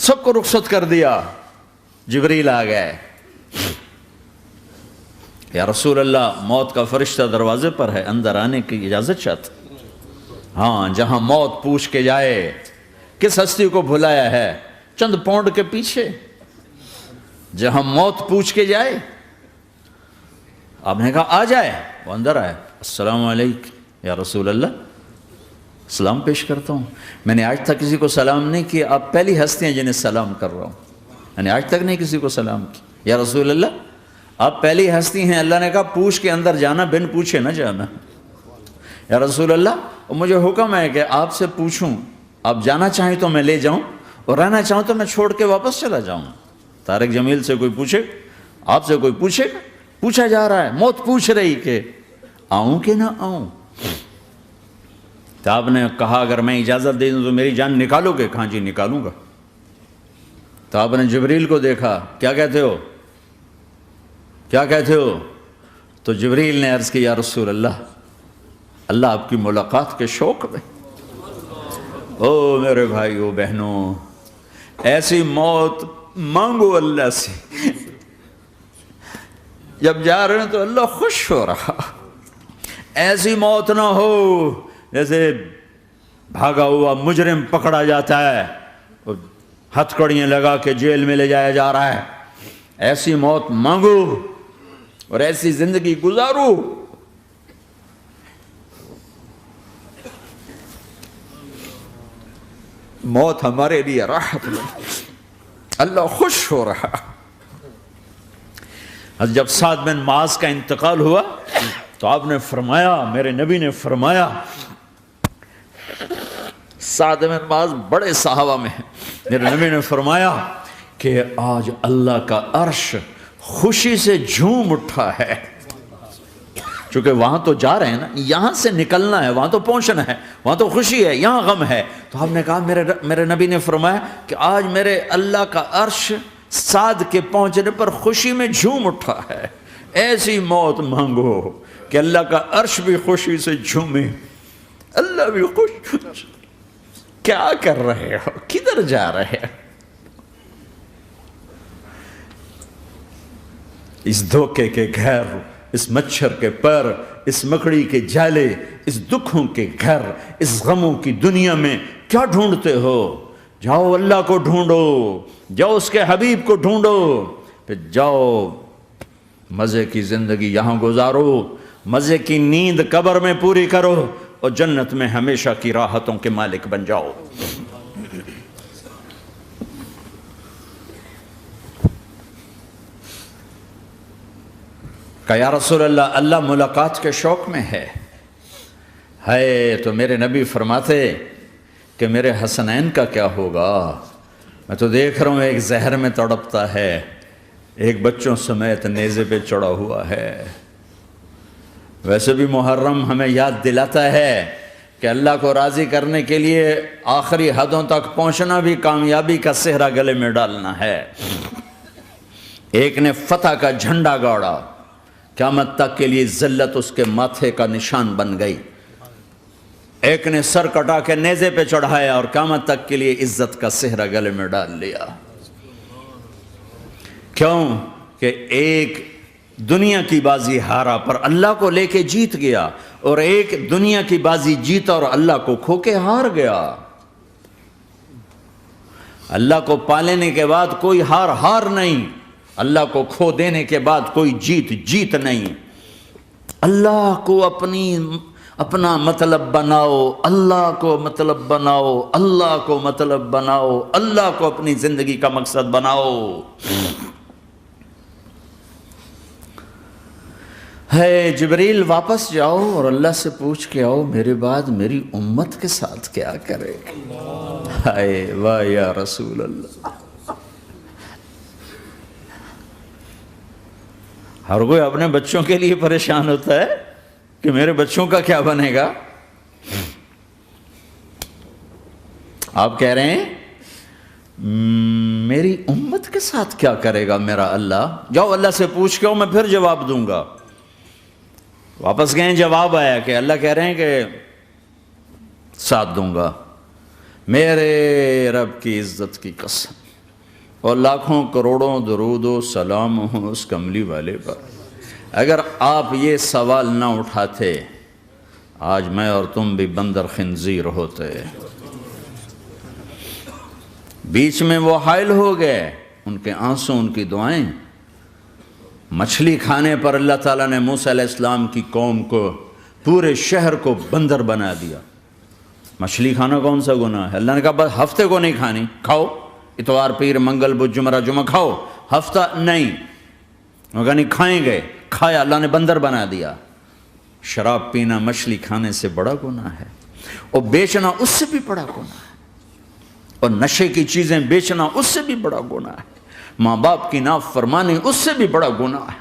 سب کو رخصت کر دیا. جبریل آ گئے. یا رسول اللہ موت کا فرشتہ دروازے پر ہے, اندر آنے کی اجازت چاہتا. ہاں, جہاں موت پوچھ کے جائے کس ہستی کو بھلایا ہے, چند پاؤنڈ کے پیچھے جہاں موت پوچھ کے جائے. آپ نے کہا آ جائے, وہ اندر آئے. السلام علیکم یا رسول اللہ, سلام پیش کرتا ہوں. میں نے آج تک کسی کو سلام نہیں کیا, آپ پہلی ہستی ہیں جنہیں سلام کر رہا ہوں. میں نے آج تک نہیں کسی کو سلام کیا. یا رسول اللہ آپ پہلی ہستی ہیں. اللہ نے کہا پوچھ کے اندر جانا, بن پوچھے نہ جانا. یا رسول اللہ مجھے حکم ہے کہ آپ سے پوچھوں, آپ جانا چاہیں تو میں لے جاؤں, اور رہنا چاہوں تو میں چھوڑ کے واپس چلا جاؤں. طارق جمیل سے کوئی پوچھے, آپ سے کوئی پوچھے, پوچھا جا رہا ہے, موت پوچھ رہی کہ آؤں کہ نہ آؤں. تو آپ نے کہا اگر میں اجازت دے دوں تو میری جان نکالو گے؟ کہاں جی نکالوں گا. تو آپ نے جبریل کو دیکھا, کیا کہتے ہو, کیا کہتے ہو؟ تو جبریل نے عرض کی یا رسول اللہ, اللہ آپ کی ملاقات کے شوق میں. او میرے بھائیو بہنوں, ایسی موت مانگو اللہ سے. جب جا رہے ہیں تو اللہ خوش ہو رہا. ایسی موت نہ ہو جیسے بھاگا ہوا مجرم پکڑا جاتا ہے, ہتھکڑیاں لگا کے جیل میں لے جایا جا رہا ہے. ایسی موت مانگو اور ایسی زندگی گزارو. موت ہمارے لیے راحت ہے, اللہ خوش ہو رہا. جب سعد بن معاذ کا انتقال ہوا تو آپ نے فرمایا, میرے نبی نے فرمایا, سعد بن معاذ بڑے صحابہ میں ہیں, میرے نبی نے فرمایا کہ آج اللہ کا عرش خوشی سے جھوم اٹھا ہے. چونکہ وہاں تو جا رہے ہیں نا, یہاں سے نکلنا ہے, وہاں تو پہنچنا ہے, وہاں تو خوشی ہے, یہاں غم ہے. تو آپ نے کہا, میرے نبی نے فرمایا کہ آج میرے اللہ کا عرش سعد کے پہنچنے پر خوشی میں جھوم اٹھا ہے. ایسی موت مانگو کہ اللہ کا عرش بھی خوشی سے جھومے, اللہ بھی خوش. کیا کر رہے ہو, کدھر جا رہے ہو؟ اس دھوکے کے گھر, اس مچھر کے پر, اس مکڑی کے جالے, اس دکھوں کے گھر, اس غموں کی دنیا میں کیا ڈھونڈتے ہو؟ جاؤ اللہ کو ڈھونڈو, جاؤ اس کے حبیب کو ڈھونڈو, پھر جاؤ مزے کی زندگی یہاں گزارو, مزے کی نیند قبر میں پوری کرو, اور جنت میں ہمیشہ کی راحتوں کے مالک بن جاؤ. کہ یا رسول اللہ, اللہ ملاقات کے شوق میں ہے. تو میرے نبی فرماتے کہ میرے حسنین کا کیا ہوگا؟ میں تو دیکھ رہا ہوں ایک زہر میں تڑپتا ہے, ایک بچوں سمیت نیزے پہ چڑھا ہوا ہے. ویسے بھی محرم ہمیں یاد دلاتا ہے کہ اللہ کو راضی کرنے کے لیے آخری حدوں تک پہنچنا بھی کامیابی کا صحرا گلے میں ڈالنا ہے. ایک نے فتح کا جھنڈا گاڑا, قیامت تک کے لیے ذلت اس کے ماتھے کا نشان بن گئی. ایک نے سر کٹا کے نیزے پہ چڑھایا اور قیامت تک کے لیے عزت کا صحرا گلے میں ڈال لیا. کیوں کہ ایک دنیا کی بازی ہارا پر اللہ کو لے کے جیت گیا, اور ایک دنیا کی بازی جیتا اور اللہ کو کھو کے ہار گیا. اللہ کو پالینے کے بعد کوئی ہار نہیں, اللہ کو کھو دینے کے بعد کوئی جیت نہیں. اللہ کو اپنا مطلب بناؤ, اللہ کو مطلب بناؤ, اللہ کو مطلب بناؤ, اللہ کو اپنی زندگی کا مقصد بناؤ. جبریل واپس جاؤ اور اللہ سے پوچھ کے آؤ, میرے بعد میری امت کے ساتھ کیا کرے گا؟ واہ یا رسول اللہ. ہر کوئی اپنے بچوں کے لیے پریشان ہوتا ہے کہ میرے بچوں کا کیا بنے گا. آپ کہہ رہے ہیں میری امت کے ساتھ کیا کرے گا میرا اللہ؟ جاؤ اللہ سے پوچھ کے آؤ, میں پھر جواب دوں گا. واپس گئے, جواب آیا کہ اللہ کہہ رہے ہیں کہ ساتھ دوں گا. میرے رب کی عزت کی قسم, اور لاکھوں کروڑوں درود و سلام ہوں اس کملی والے پر۔ اگر آپ یہ سوال نہ اٹھاتے آج میں اور تم بھی بندر خنزیر ہوتے۔ بیچ میں وہ حائل ہو گئے، ان کے آنسو، ان کی دعائیں۔ مچھلی کھانے پر اللہ تعالیٰ نے موسیٰ علیہ السلام کی قوم کو، پورے شہر کو بندر بنا دیا۔ مچھلی کھانا کون سا گناہ ہے؟ اللہ نے کہا بس ہفتے کو نہیں کھانی، کھاؤ، اتوار پیر منگل بدھ جمعہ جمعہ کھاؤ، ہفتہ نہیں۔ وہ کہا نہیں کھائیں گے، کھایا، اللہ نے بندر بنا دیا۔ شراب پینا مچھلی کھانے سے بڑا گناہ ہے، اور بیچنا اس سے بھی بڑا گناہ ہے، اور نشے کی چیزیں بیچنا اس سے بھی بڑا گناہ ہے، ماں باپ کی نافرمانی اس سے بھی بڑا گناہ ہے۔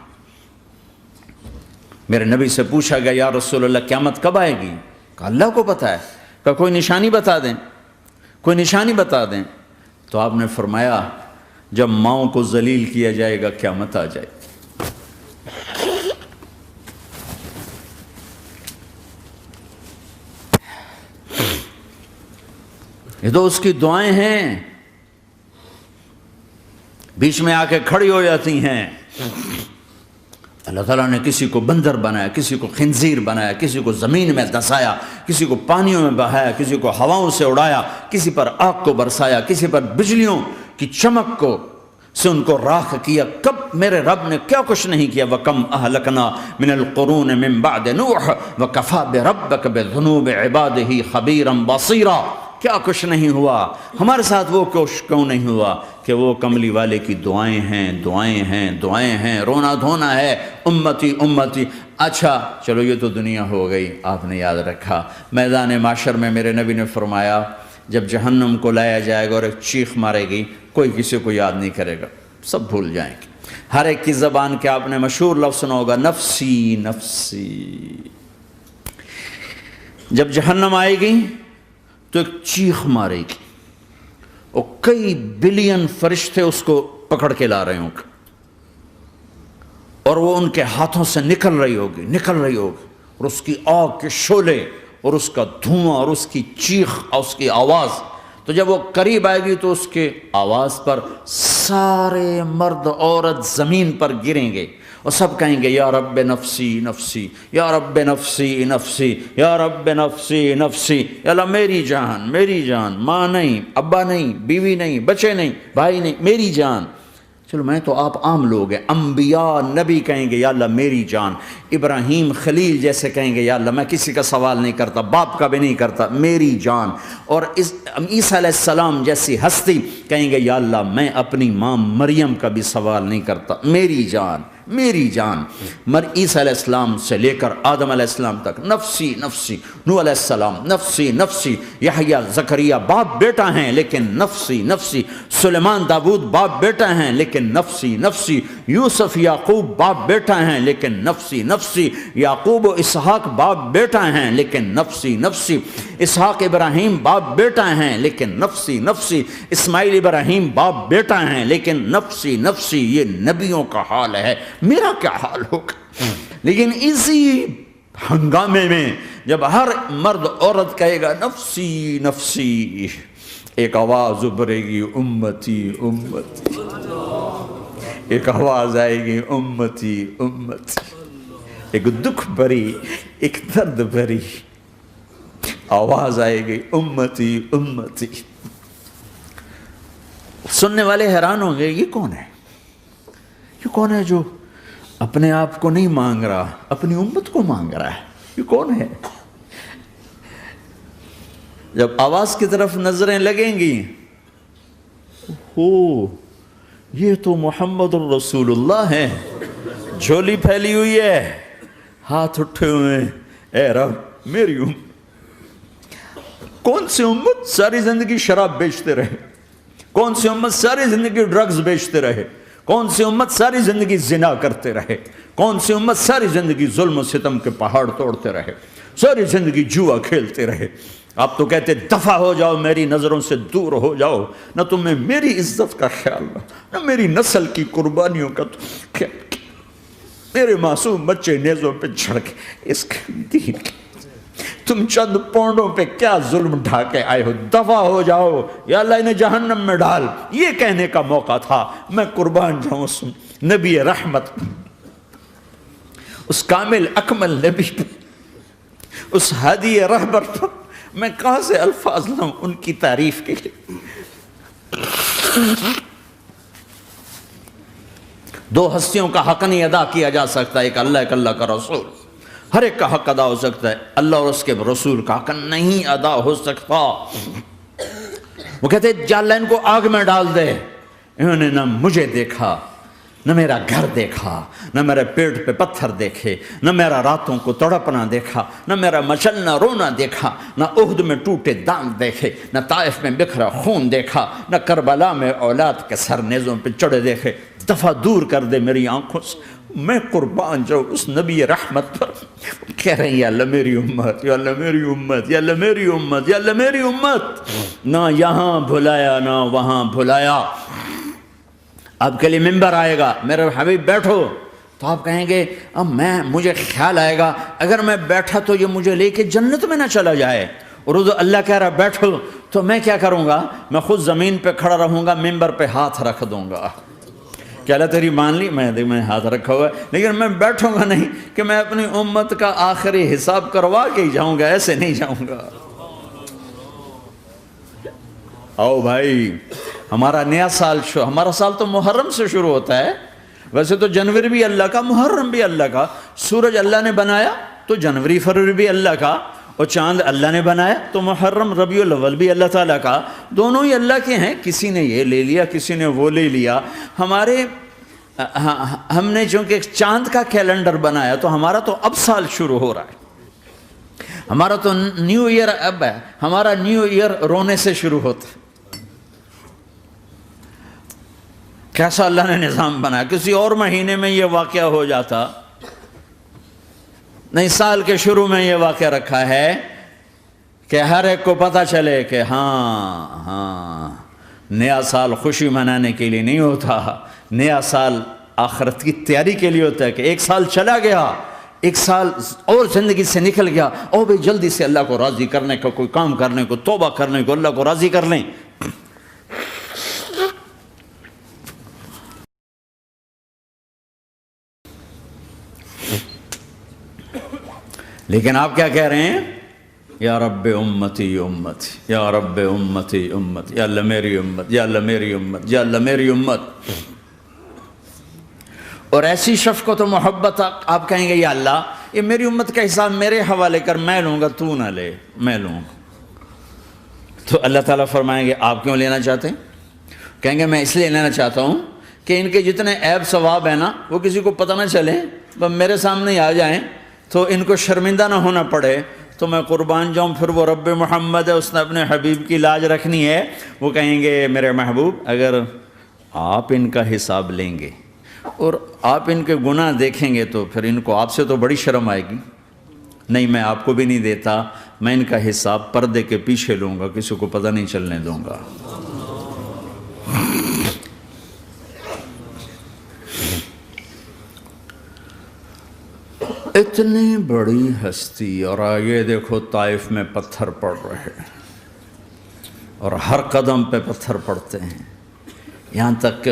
میرے نبی سے پوچھا گیا یا رسول اللہ قیامت کب آئے گی؟ کہا اللہ کو پتہ ہے۔ کہا کوئی نشانی بتا دیں، کوئی نشانی بتا دیں۔ تو آپ نے فرمایا جب ماؤں کو ذلیل کیا جائے گا قیامت آ جائے گی۔ یہ تو اس کی دعائیں ہیں، بیچ میں آ کے کھڑی ہو جاتی ہیں۔ اللہ تعالیٰ نے کسی کو بندر بنایا، کسی کو خنزیر بنایا، کسی کو زمین میں دسایا، کسی کو پانیوں میں بہایا، کسی کو ہواؤں سے اڑایا، کسی پر آگ کو برسایا، کسی پر بجلیوں کی چمک کو سے ان کو راکھ کیا۔ کب میرے رب نے کیا کچھ نہیں کیا۔ وَكَمْ أَهْلَكْنَا مِنَ الْقُرُونِ مِن بَعْدِ نُوحٍ وَكَفَىٰ بِرَبِّكَ بِذُنُوبِ عِبَادِهِ خَبِيرًا بَصِيرًا۔ کیا کچھ نہیں ہوا ہمارے ساتھ، وہ کچھ کیوں نہیں ہوا کہ وہ کملی والے کی دعائیں ہیں، دعائیں ہیں، دعائیں ہیں، رونا دھونا ہے، امتی امتی۔ اچھا چلو یہ تو دنیا ہو گئی، آپ نے یاد رکھا۔ میدان معاشر میں میرے نبی نے فرمایا جب جہنم کو لایا جائے گا اور ایک چیخ مارے گی، کوئی کسی کو یاد نہیں کرے گا، سب بھول جائیں گے۔ ہر ایک کی زبان کے آپ نے مشہور لفظ سنا ہوگا نفسی نفسی۔ جب جہنم آئے گی تو ایک چیخ مارے گی، اور کئی بلین فرشتے اس کو پکڑ کے لا رہے ہوں گے، اور وہ ان کے ہاتھوں سے نکل رہی ہوگی، اور اس کی آگ کے شعلے اور اس کا دھواں اور اس کی چیخ اور اس کی آواز۔ تو جب وہ قریب آئے گی تو اس کے آواز پر سارے مرد عورت زمین پر گریں گے، اور سب کہیں گے یا رب نفسی نفسی، یا رب نفسی نفسی، یا رب نفسی نفسی، یا اللہ میری جان، میری جان، ماں نہیں، ابا نہیں، بیوی نہیں، بچے نہیں، بھائی نہیں، میری جان۔ چلو میں تو آپ عام لوگ ہیں، انبیاء نبی کہیں گے یا اللہ میری جان، ابراہیم خلیل جیسے کہیں گے یا اللہ میں کسی کا سوال نہیں کرتا، باپ کا بھی نہیں کرتا، میری جان، اور عیسیٰ علیہ السلام جیسی ہستی کہیں گے یا اللہ میں اپنی ماں مریم کا بھی سوال نہیں کرتا، میری جان، میری جان۔ عیسیٰ علیہ السلام سے لے کر آدم علیہ السلام تک نفسی نفسی، نوح علیہ السلام نفسی نفسی، یحییٰ زکریا باپ بیٹا ہیں لیکن نفسی نفسی، سلیمان داؤد باپ بیٹا ہیں لیکن نفسی نفسی، یوسف یعقوب باپ بیٹا ہیں لیکن نفسی نفسی، یعقوب و اسحاق باپ بیٹا ہیں لیکن نفسی نفسی، اسحاق ابراہیم باپ بیٹا ہیں لیکن نفسی نفسی، اسماعیل ابراہیم باپ بیٹا ہیں لیکن نفسی نفسی۔ یہ نبیوں کا حال ہے، میرا کیا حال ہوگا؟ لیکن اسی ہنگامے میں جب ہر مرد عورت کہے گا نفسی نفسی، ایک آواز ابھرے گی امتی امتی، ایک آواز آئے گی امتی امتی، ایک دکھ بھری، ایک درد بھری آواز آئے گی امتی امتی۔ سننے والے حیران ہوں گے یہ کون ہے، یہ کون ہے جو اپنے آپ کو نہیں مانگ رہا، اپنی امت کو مانگ رہا ہے، یہ کون ہے؟ جب آواز کی طرف نظریں لگیں گی، یہ تو محمد الرسول اللہ ہے، جھولی پھیلی ہوئی ہے، ہاتھ اٹھے ہوئے ہیں، اے رب میری امت۔ کون سی امت ساری زندگی شراب بیچتے رہے، کون سی امت ساری زندگی ڈرگز بیچتے رہے، کون سی امت ساری زندگی زنا کرتے رہے، کون سی امت ساری زندگی ظلم و ستم کے پہاڑ توڑتے رہے، ساری زندگی جوا کھیلتے رہے۔ آپ تو کہتے دفع ہو جاؤ، میری نظروں سے دور ہو جاؤ، نہ تمہیں میری عزت کا خیال نہ میری نسل کی قربانیوں کا خیال، میرے معصوم بچے نیزوں پہ چڑھ کے اس کے دین تم چند پونڈوں پہ کیا ظلم ڈھا کے آئے ہو، دفع ہو جاؤ یا اللہ انہیں جہنم میں ڈال، یہ کہنے کا موقع تھا۔ میں قربان جاؤں اس نبی رحمت، اس کامل اکمل نبی پہ، اس ہادی رہبر پر میں کہاں سے الفاظ لاؤں ان کی تعریف کے لیے۔ دو ہستیوں کا حق نہیں ادا کیا جا سکتا، ایک اللہ، ایک اللہ کا رسول۔ ہر ایک کا حق ادا ہو سکتا ہے، اللہ اور اس کے رسول کا حق نہیں ادا ہو سکتا۔ وہ کہتے جا اللہ ان کو آگ میں ڈال دے۔ انہوں نے نہ مجھے دیکھا، نہ میرا گھر دیکھا، نہ میرے پیٹ پہ پتھر دیکھے، نہ میرا راتوں کو تڑپنا دیکھا، نہ میرا مچلنا رونا دیکھا، نہ احد میں ٹوٹے دانت دیکھے، نہ طائف میں بکھرا خون دیکھا، نہ کربلا میں اولاد کے سر نیزوں پہ چڑھے دیکھے۔ دفعہ دور کر دے میری آنکھوں سے، میں قربان جاؤں اس نبی رحمت پر۔ کہہ رہے ہیں یا اللہ میری امت، یا اللہ میری امت، یا اللہ میری امت، یا اللہ میری امت۔ نہ یہاں بھلایا نہ وہاں بھلایا۔ آپ کے لیے ممبر آئے گا، میرے حبیب بیٹھو، تو آپ کہیں گے اب مجھے خیال آئے گا اگر میں بیٹھا تو یہ مجھے لے کے جنت میں نہ چلا جائے، اور اللہ کہہ رہا بیٹھو تو میں کیا کروں گا؟ میں خود زمین پہ کھڑا رہوں گا، ممبر پہ ہاتھ رکھ دوں گا کہ اللہ تیری مان لی، میں ہاتھ رکھا ہوا ہے، لیکن میں بیٹھوں گا نہیں کہ میں اپنی امت کا آخری حساب کروا کے ہی جاؤں گا، ایسے نہیں جاؤں گا۔ آؤ بھائی، ہمارا نیا سال ہمارا سال تو محرم سے شروع ہوتا ہے، ویسے تو جنوری بھی اللہ کا، محرم بھی اللہ کا، سورج اللہ نے بنایا تو جنوری فروری بھی اللہ کا، اور چاند اللہ نے بنایا تو محرم ربیع الاول بھی اللہ تعالیٰ کا، دونوں ہی اللہ کے ہیں۔ کسی نے یہ لے لیا، کسی نے وہ لے لیا۔ ہم نے چونکہ چاند کا کیلنڈر بنایا تو ہمارا تو اب سال شروع ہو رہا ہے، ہمارا تو نیو ایئر اب ہے، ہمارا نیو ایئر رونے سے شروع ہوتا ہے۔ کیسا اللہ نے نظام بنایا، کسی اور مہینے میں یہ واقعہ ہو جاتا، نہیں سال کے شروع میں یہ واقعہ رکھا ہے کہ ہر ایک کو پتہ چلے کہ ہاں نیا سال خوشی منانے کے لیے نہیں ہوتا، نیا سال آخرت کی تیاری کے لیے ہوتا ہے کہ ایک سال چلا گیا، ایک سال اور زندگی سے نکل گیا، اور بھی جلدی سے اللہ کو راضی کرنے کا کوئی کام کرنے کو، توبہ کرنے کو، اللہ کو راضی کر لیں۔ لیکن آپ کیا کہہ رہے ہیں؟ یا رب امتی امت، یا رب امتی امت، یا اللہ میری امت، یا اللہ میری امت، یا اللہ میری امت۔ اور ایسی شفقت و محبت آپ کہیں گے یا اللہ یہ میری امت کا حساب میرے حوالے کر، میں لوں گا، تو نہ لے، میں لوں گا۔ تو اللہ تعالیٰ فرمائیں گے آپ کیوں لینا چاہتے ہیں؟ کہیں گے میں اس لیے لینا چاہتا ہوں کہ ان کے جتنے عیب ثواب ہیں نا وہ کسی کو پتہ نہ چلے، بس میرے سامنے ہی آ جائیں تو ان کو شرمندہ نہ ہونا پڑے، تو میں قربان جاؤں۔ پھر وہ رب محمد ہے، اس نے اپنے حبیب کی لاج رکھنی ہے، وہ کہیں گے میرے محبوب اگر آپ ان کا حساب لیں گے اور آپ ان کے گناہ دیکھیں گے تو پھر ان کو آپ سے تو بڑی شرم آئے گی، نہیں میں آپ کو بھی نہیں دیتا، میں ان کا حساب پردے کے پیچھے لوں گا، کسی کو پتہ نہیں چلنے دوں گا۔ اتنی بڑی ہستی، اور آگے دیکھو طائف میں پتھر پڑ رہے ہیں، اور ہر قدم پہ پتھر پڑتے ہیں، یہاں تک کہ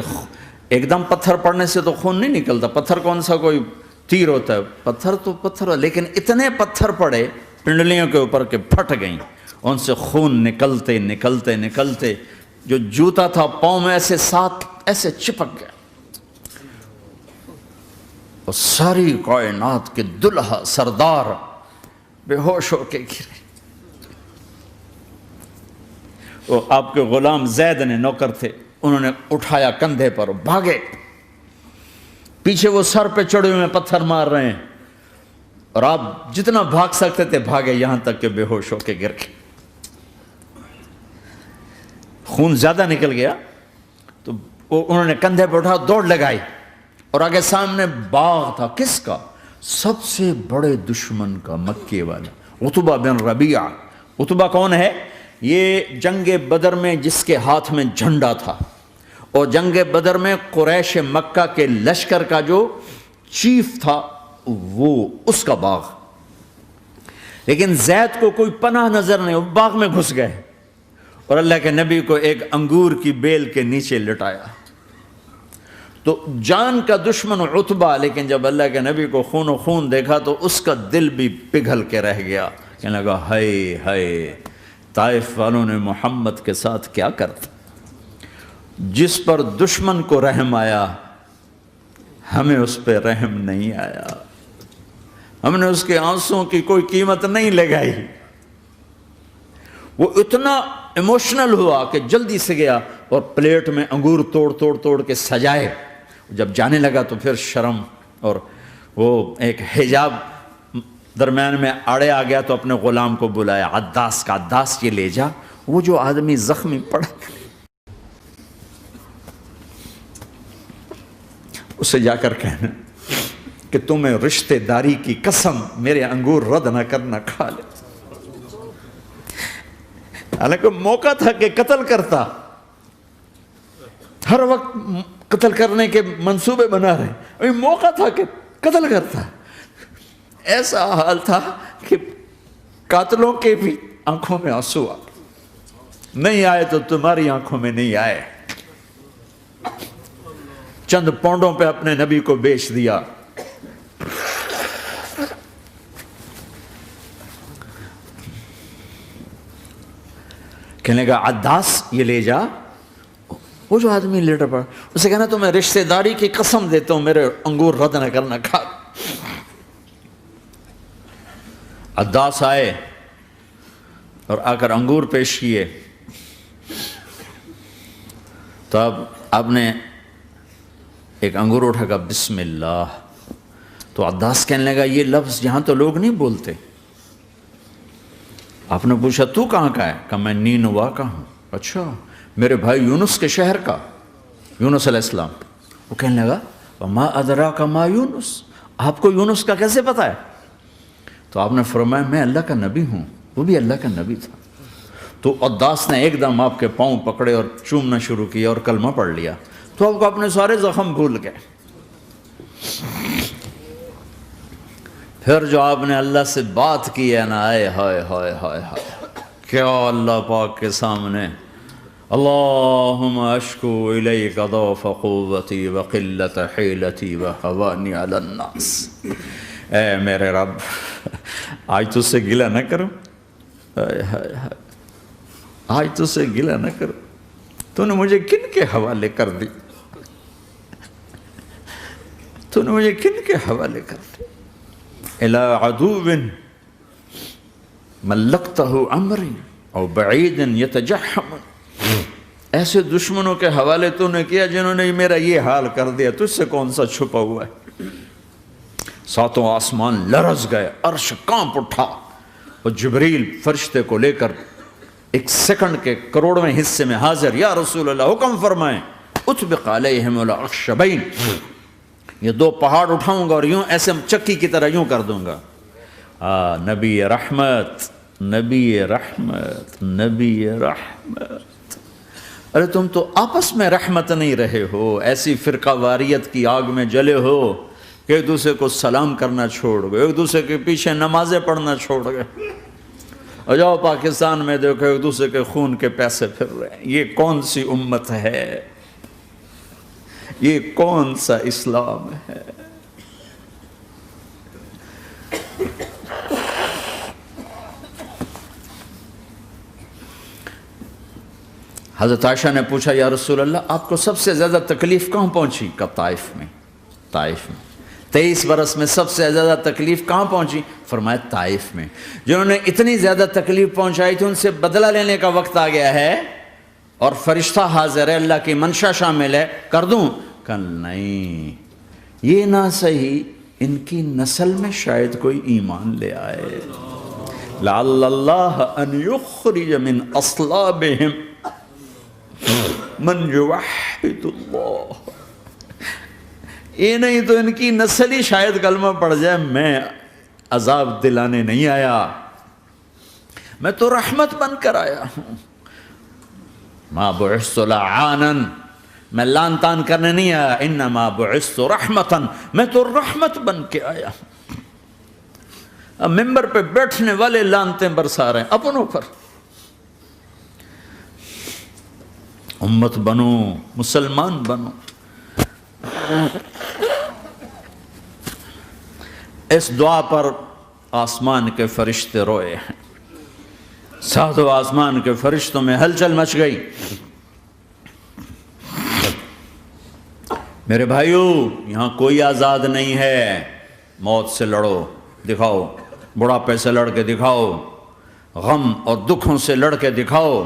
ایک دم پتھر پڑنے سے تو خون نہیں نکلتا، پتھر کون سا کوئی تیر ہوتا ہے، پتھر تو پتھر، لیکن اتنے پتھر پڑے پنڈلیوں کے اوپر کہ پھٹ گئیں، ان سے خون نکلتے نکلتے نکلتے جو جوتا تھا پاؤں میں ایسے ساتھ ایسے چپک گیا، اور ساری کائنات کے دلہا سردار بے ہوش ہو کے گرے۔ وہ آپ کے غلام زید نے نوکر تھے، انہوں نے اٹھایا کندھے پر، بھاگے، پیچھے وہ سر پہ چڑھے ہوئے پتھر مار رہے ہیں، اور آپ جتنا بھاگ سکتے تھے بھاگے، یہاں تک کہ بے ہوش ہو کے گر گئے۔ خون زیادہ نکل گیا تو انہوں نے کندھے پہ اٹھا، دوڑ لگائی، اور آگے سامنے باغ تھا، کس کا؟ سب سے بڑے دشمن کا، مکے والا عتبہ بن ربیعہ۔ عتبہ کون ہے؟ یہ جنگ بدر میں جس کے ہاتھ میں جھنڈا تھا، اور جنگ بدر میں قریش مکہ کے لشکر کا جو چیف تھا وہ، اس کا باغ۔ لیکن زید کو کوئی پناہ نظر نہیں، وہ باغ میں گھس گئے اور اللہ کے نبی کو ایک انگور کی بیل کے نیچے لٹایا۔ تو جان کا دشمن عتبہ، لیکن جب اللہ کے نبی کو خون و خون دیکھا تو اس کا دل بھی پگھل کے رہ گیا، کہنے لگا ہائے ہائے، طائف والوں نے محمد کے ساتھ کیا کرتا۔ جس پر دشمن کو رحم آیا ہمیں اس پہ رحم نہیں آیا، ہم نے اس کے آنسوں کی کوئی قیمت نہیں لگائی۔ وہ اتنا ایموشنل ہوا کہ جلدی سے گیا اور پلیٹ میں انگور توڑ کے سجائے۔ جب جانے لگا تو پھر شرم اور وہ ایک حجاب درمیان میں آڑے آ گیا، تو اپنے غلام کو بلایا، عداس کا، عداس یہ لے جا وہ جو آدمی زخمی پڑا، اسے جا کر کہنا کہ تمہیں رشتہ داری کی قسم میرے انگور رد نہ کرنا، کھا لے۔ حالانکہ موقع تھا کہ قتل کرتا، ہر وقت قتل کرنے کے منصوبے بنا رہے، ابھی موقع تھا کہ قتل کرتا۔ ایسا حال تھا کہ قاتلوں کے بھی آنکھوں میں آنسو آ نہیں آئے تو تمہاری آنکھوں میں نہیں آئے۔ چند پونڈوں پہ اپنے نبی کو بیچ دیا۔ کہنے کا عداس یہ لے جا، وہ جو آدمی لیٹر پڑا، اسے کہنا تو میں رشتہ داری کی قسم دیتا ہوں میرے انگور رد نہ کرنا، کھا۔ عداس آئے اور آ کر انگور پیش کیے، تو اب آپ نے ایک انگور اٹھا کر بسم اللہ، تو عداس کہنے لگا یہ لفظ یہاں تو لوگ نہیں بولتے۔ آپ نے پوچھا تو کہاں کا ہے؟ کہا میں نینوا کا ہوں۔ اچھا، میرے بھائی یونس کے شہر کا، یونس علیہ السلام۔ وہ کہنے لگا وما ادراک ما یونس، آپ کو یونس کا کیسے پتا ہے؟ تو آپ نے فرمایا میں اللہ کا نبی ہوں، وہ بھی اللہ کا نبی تھا۔ تو عداس نے ایک دم آپ کے پاؤں پکڑے اور چومنا شروع کیا اور کلمہ پڑھ لیا، تو آپ کو اپنے سارے زخم بھول گئے۔ پھر جو آپ نے اللہ سے بات کی ہے نا، آئے ہائے ہائے ہائے ہائے، کیا اللہ پاک کے سامنے اللہم اشکو الیک ضعف قوتی وقلت حیلتی وہوانی علی الناس، اے میرے رب آج تجھ سے گلہ نہ کروں، آج تجھ سے گلہ نہ کروں، تو نے مجھے کن کے حوالے کر دی، تو نے مجھے کن کے حوالے کر دی، الی عدو ملکتہ امری او بعید یتجحم، ایسے دشمنوں کے حوالے تو نے کیا جنہوں نے میرا یہ حال کر دیا، تجھ سے کون سا چھپا ہوا ہے۔ ساتوں آسمان لرز گئے، عرش کانپ اٹھا، اور جبریل فرشتے کو لے کر ایک سیکنڈ کے کروڑویں حصے میں حاضر، یا رسول اللہ حکم فرمائیں اطبق علیہم الاخشبین، یہ دو پہاڑ اٹھاؤں گا اور یوں ایسے چکی کی طرح یوں کر دوں گا۔ نبی رحمت، نبی رحمت، نبی رحمت۔ ارے تم تو آپس میں رحمت نہیں رہے ہو، ایسی فرقہ واریت کی آگ میں جلے ہو کہ ایک دوسرے کو سلام کرنا چھوڑ گئے، ایک دوسرے کے پیچھے نمازیں پڑھنا چھوڑ گئے، اور جاؤ پاکستان میں دیکھو ایک دوسرے کے خون کے پیسے پھر رہے ہیں۔ یہ کون سی امت ہے؟ یہ کون سا اسلام ہے؟ حضرت عائشہ نے پوچھا یا رسول اللہ آپ کو سب سے زیادہ تکلیف کہاں پہنچی؟ کہا طائف میں، طائف میں۔ 23 برس میں سب سے زیادہ تکلیف کہاں پہنچی؟ فرمایا طائف میں۔ جنہوں نے اتنی زیادہ تکلیف پہنچائی تھی ان سے بدلہ لینے کا وقت آ گیا ہے، اور فرشتہ حاضر ہے، اللہ کی منشا شامل ہے، کر دوں؟ کہ نہیں، یہ نہ صحیح، ان کی نسل میں شاید کوئی ایمان لے آئے، لعل اللہ ان یخرج من اصلابہم من یوحد اللہ، یہ نہیں تو ان کی نسل ہی شاید کلمہ پڑھ جائے۔ میں عذاب دلانے نہیں آیا، میں تو رحمت بن کر آیا ہوں۔ ما بعثت لعانا، میں لان تان کرنے نہیں آیا، انما بعثت رحمتا، میں تو رحمت بن کے آیا ہوں۔ اب ممبر پہ بیٹھنے والے لانتیں برسا رہے ہیں اپنوں پر. امت بنو، مسلمان بنو. اس دعا پر آسمان کے فرشتے روئے ہیں. ساتوں آسمان کے فرشتوں میں ہلچل مچ گئی. میرے بھائیو، یہاں کوئی آزاد نہیں ہے. موت سے لڑو، دکھاؤ. بڑھاپے سے لڑ کے دکھاؤ. غم اور دکھوں سے لڑ کے دکھاؤ.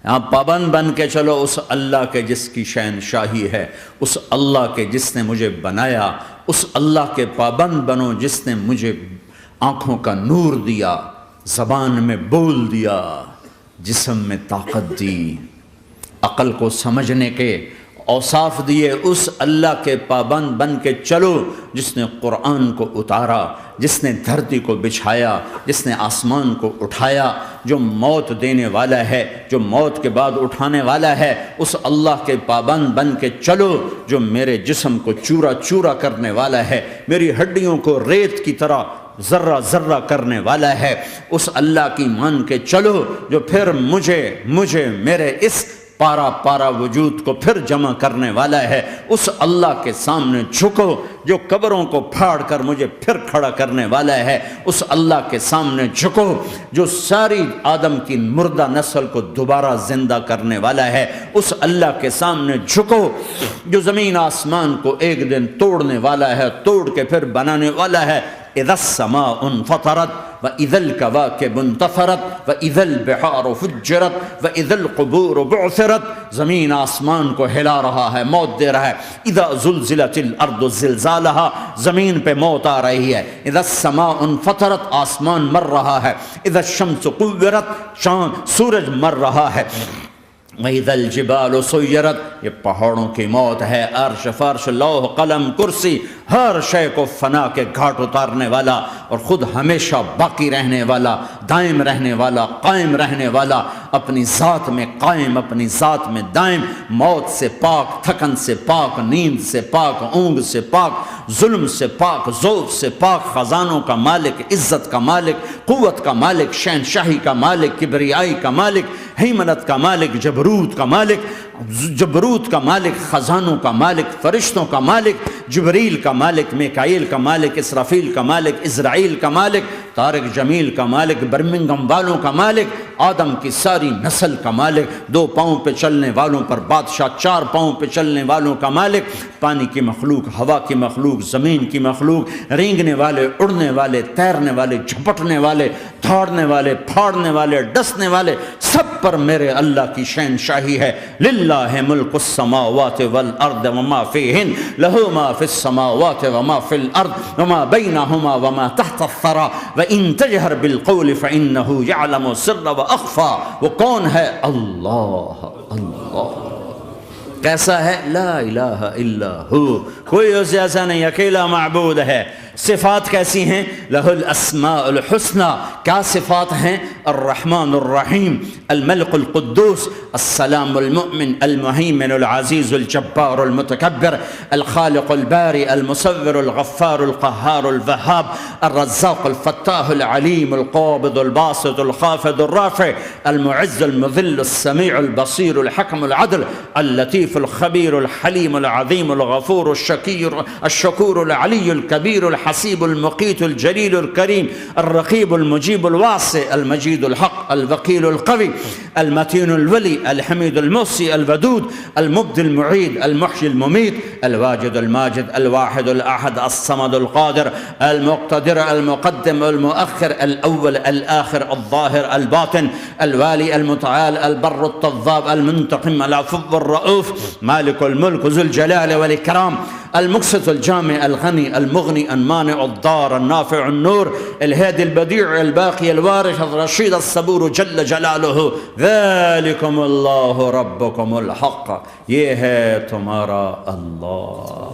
یہاں پابند بن کے چلو اس اللہ کے جس کی شہنشاہی ہے، اس اللہ کے جس نے مجھے بنایا. اس اللہ کے پابند بنو جس نے مجھے آنکھوں کا نور دیا، زبان میں بول دیا، جسم میں طاقت دی، عقل کو سمجھنے کے اوصاف دیے. اس اللہ کے پابند بن کے چلو جس نے قرآن کو اتارا، جس نے دھرتی کو بچھایا، جس نے آسمان کو اٹھایا، جو موت دینے والا ہے، جو موت کے بعد اٹھانے والا ہے. اس اللہ کے پابند بن کے چلو جو میرے جسم کو چورا چورا کرنے والا ہے، میری ہڈیوں کو ریت کی طرح ذرہ ذرہ کرنے والا ہے. اس اللہ کی مان کے چلو جو پھر مجھے میرے اس پارا پارا وجود کو پھر جمع کرنے والا ہے. اس اللہ کے سامنے جھکو جو قبروں کو پھاڑ کر مجھے پھر کھڑا کرنے والا ہے. اس اللہ کے سامنے جھکو جو ساری آدم کی مردہ نسل کو دوبارہ زندہ کرنے والا ہے. اس اللہ کے سامنے جھکو جو زمین آسمان کو ایک دن توڑنے والا ہے، توڑ کے پھر بنانے والا ہے. اذا السماء انفطرت واذا الكواكب انتثرت واذا البحار فجرت واذا القبور بعثرت. زمین آسمان کو ہلا رہا ہے، موت دے رہا ہے. اذا زلزلت الارض زلزالها، زمین پہ موت آ رہی ہے. اذا السماء انفطرت، آسمان مر رہا ہے. اذا الشمس قورت، سورج مر رہا ہے. وَإِذَا الْجِبَالُ سُيِّرَتْ، یہ پہاڑوں کی موت ہے. عرش فرش لوح قلم کرسی ہر شے کو فنا کے گھاٹ اتارنے والا اور خود ہمیشہ باقی رہنے والا، دائم رہنے والا، قائم رہنے والا، اپنی ذات میں قائم، اپنی ذات میں دائم، موت سے پاک، تھکن سے پاک، نیند سے پاک، اونگ سے پاک، ظلم سے پاک، ذوق سے پاک، خزانوں کا مالک، عزت کا مالک، قوت کا مالک، شہنشاہی کا مالک، کبریائی کا مالک، ہیمنت کا مالک، جبروت کا مالک، جبروت کا مالک، خزانوں کا مالک، فرشتوں کا مالک، جبریل کا مالک، میکائیل کا مالک، اسرافیل کا مالک، اسرائیل کا مالک، طارق جمیل کا مالک، برمنگم والوں کا مالک، آدم کی ساری نسل کا مالک، 2 پاؤں پہ چلنے والوں پر بادشاہ، 4 پاؤں پہ چلنے والوں کا مالک، پانی کی مخلوق، ہوا کی مخلوق، زمین کی مخلوق، رینگنے والے، اڑنے والے، تیرنے والے، جھپٹنے والے، دھاڑنے والے، پھاڑنے والے، ڈسنے والے، سب پر میرے اللہ کی شہنشاہی ہے. للہ ملک السماوات والارض وما فیہن، لہ ما فی السماوات وما فی الارض وما بینہما وما تحت الثری وان تجہر بالقول فانہ یعلم السر واخفی. وہ کون ہے؟ اللہ. اللہ کیسا ہے؟ لا الہ الا ہو، کوئی اس جیسا نہیں، اکیلا معبود ہے. صفات کیسی ہیں؟ لہ الاسماء الحسنى. کیا صفات ہیں؟ الرحمن الرحیم، الملک القدوس، السلام المؤمن، المہیمن العزیز الجبار المتکبر، الخالق الباری المصور الغفار القہار الوہاب، الرزاق الفتاح العلیم القابض الباسط الخافض الرافع، المعز المذل السمیع البصیر الحکم العدل، اللطیف الخبیر الحلیم العظیم الغفور الشکور العلی الکبیر الحسیب المقیت الجلیل الکریم، الرقیب المجیب الواسع، المجید الحق، الوکیل القوی، المتین الولی، الحمید المحصی، الودود، المبدی المعید، المحیی الممیت، الواجد الماجد، الواحد الاحد، الصمد القادر، المقتدر، المقدم، المؤخر، الاول، الاخر، الظاهر، الباطن، الوالي، المتعال، البر، التواب، المنتقم، العفو، الرؤوف، مالك الملك، ذو الجلال والإكرام، المقسط، الجامع، الغني، المغني، المانع، الضار، النافع، النور، الهادي، البديع، الباقي، الوارث، الرشيد، الصبور جل جلاله. ذلكم الله ربكم الحق، یہ ہے تمہارا اللہ.